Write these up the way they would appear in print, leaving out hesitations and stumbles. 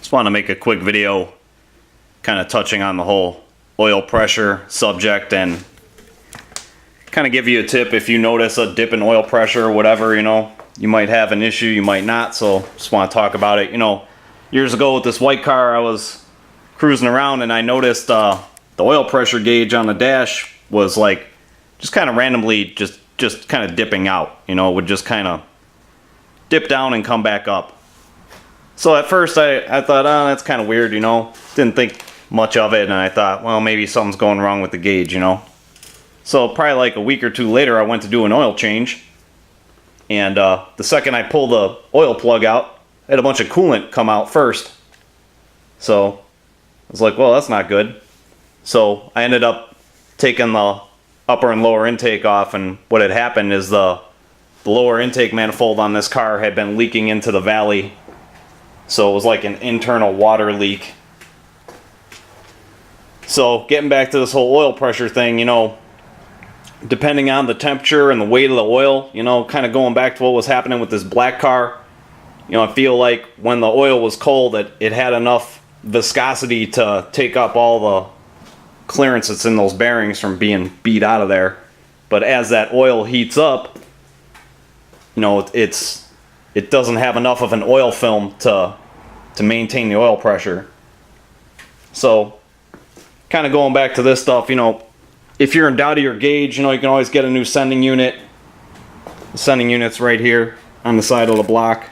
Just want to make a quick video kind of touching on the whole oil pressure subject and kind of give you a tip if you notice a dip in oil pressure or whatever, you might have an issue, you might not, so just want to talk about it. Years ago with this white car, I was cruising around and I noticed the oil pressure gauge on the dash was like just kind of randomly just kind of dipping out, it would just kind of dip down and come back up. So at first I thought, oh, that's kind of weird, didn't think much of it, and I thought, well, maybe something's going wrong with the gauge, So probably like a week or two later, I went to do an oil change, and the second I pulled the oil plug out, I had a bunch of coolant come out first. So I was like, well, that's not good. So I ended up taking the upper and lower intake off, and what had happened is the lower intake manifold on this car had been leaking into the valley. So it was like an internal water leak. So getting back to this whole oil pressure thing, depending on the temperature and the weight of the oil, kind of going back to what was happening with this black car, I feel like when the oil was cold, it had enough viscosity to take up all the clearance that's in those bearings from being beat out of there. But as that oil heats up, it doesn't have enough of an oil film to maintain the oil pressure. So kind of going back to this stuff, if you're in doubt of your gauge, you can always get a new sending unit. The sending unit's right here on the side of the block,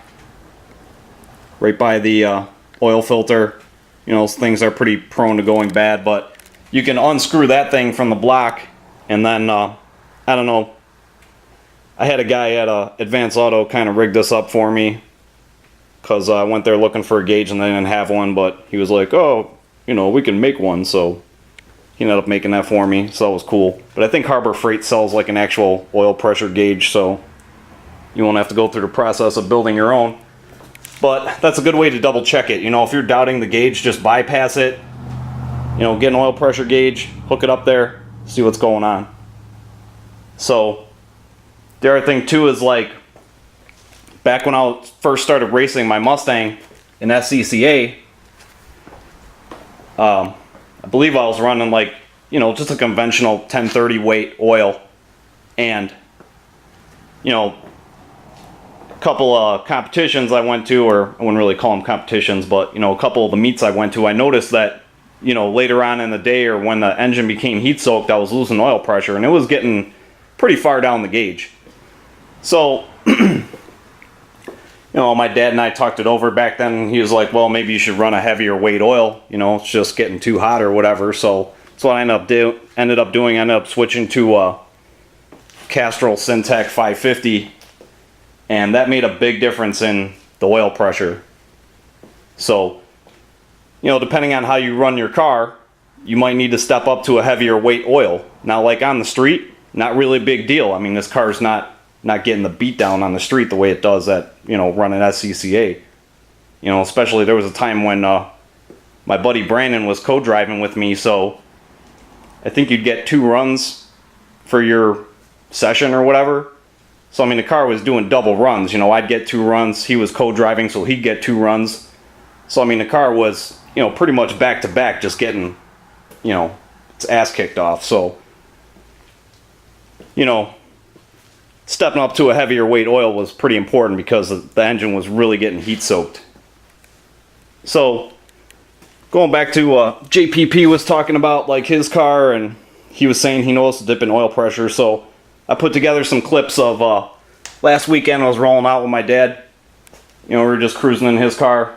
right by the oil filter. Those things are pretty prone to going bad, but you can unscrew that thing from the block, and then I don't know, I had a guy at Advance Auto kind of rig this up for me, because I went there looking for a gauge and they didn't have one, but he was like, oh, we can make one, so he ended up making that for me, so that was cool. But I think Harbor Freight sells like an actual oil pressure gauge, so you won't have to go through the process of building your own. But that's a good way to double check it. If you're doubting the gauge, just bypass it. Get an oil pressure gauge, hook it up there, see what's going on. So the other thing too is, like, back when I first started racing my Mustang in SCCA, I believe I was running like, just a conventional 1030 weight oil, and a couple of competitions I went to, or I wouldn't really call them competitions, but a couple of the meets I went to, I noticed that later on in the day, or when the engine became heat soaked, I was losing oil pressure, and it was getting pretty far down the gauge. So my dad and I talked it over back then, and he was like, well, maybe you should run a heavier weight oil, it's just getting too hot or whatever. So that's what I ended up doing. I ended up switching to Castrol Syntec 550, and that made a big difference in the oil pressure. So, depending on how you run your car, you might need to step up to a heavier weight oil. Now, like on the street, not really a big deal. I mean, this car's not getting the beat down on the street the way it does at, running SCCA. Especially there was a time when my buddy Brandon was co-driving with me, so I think you'd get 2 runs for your session or whatever. So, I mean, the car was doing double runs. I'd get 2 runs, he was co-driving, so he'd get 2 runs. So, I mean, the car was, pretty much back to back, just getting, its ass kicked off. So, stepping up to a heavier weight oil was pretty important because the engine was really getting heat soaked. So going back to JPP was talking about like his car, and he was saying he noticed a dip in oil pressure. So I put together some clips of last weekend. I was rolling out with my dad. We were just cruising in his car.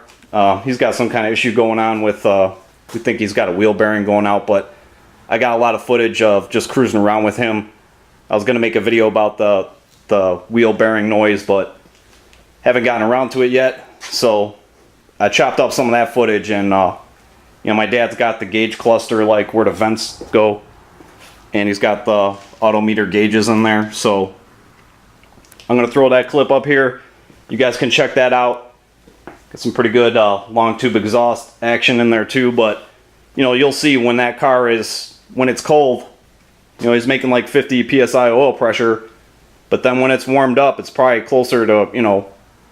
He's got some kind of issue going on with, we think he's got a wheel bearing going out, but I got a lot of footage of just cruising around with him. I was going to make a video about the wheel bearing noise, but haven't gotten around to it yet. So I chopped up some of that footage, and my dad's got the gauge cluster, like where the vents go, and he's got the autometer gauges in there. So I'm going to throw that clip up here. You guys can check that out. Got some pretty good long tube exhaust action in there too, but you'll see when that car is, when it's cold, he's making like 50 psi oil pressure, but then when it's warmed up, it's probably closer to,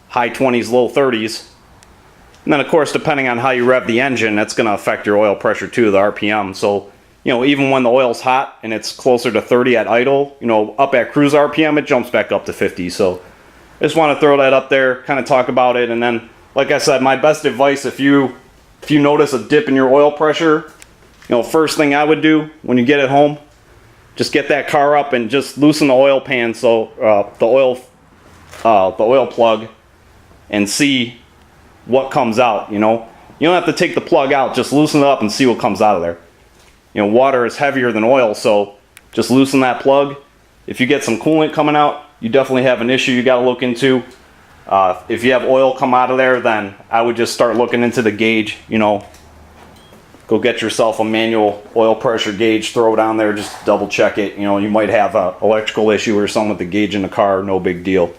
high 20s, low 30s. And then of course, depending on how you rev the engine, that's going to affect your oil pressure too, the RPM. So, you know, even when the oil's hot and it's closer to 30 at idle, you know, up at cruise RPM, it jumps back up to 50. So I just want to throw that up there, kind of talk about it. And then, like I said, my best advice, if you notice a dip in your oil pressure, you know, first thing I would do when you get it home, just get that car up and just loosen the oil pan, so the oil plug, and see what comes out. You know, you don't have to take the plug out, just loosen it up and see what comes out of there. You know, water is heavier than oil, so just loosen that plug. If you get some coolant coming out, you definitely have an issue you got to look into. If you have oil come out of there, then I would just start looking into the gauge. You know, go get yourself a manual oil pressure gauge, throw it on there, just double check it. You know, you might have an electrical issue or something with the gauge in the car, no big deal.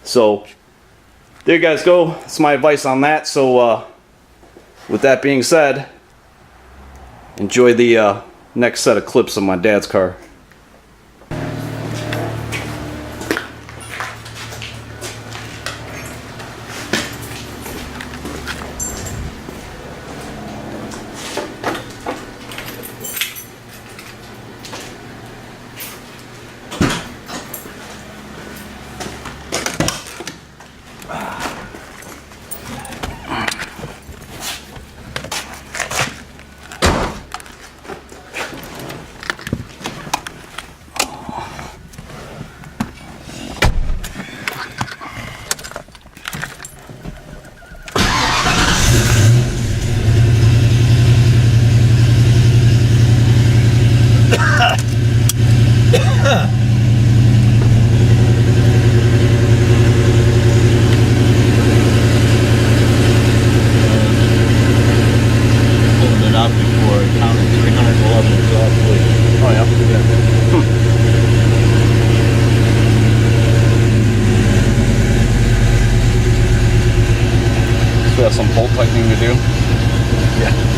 So there you guys go. That's my advice on that. So with that being said, enjoy the next set of clips of my dad's car. Some bolt tightening to do. Yeah.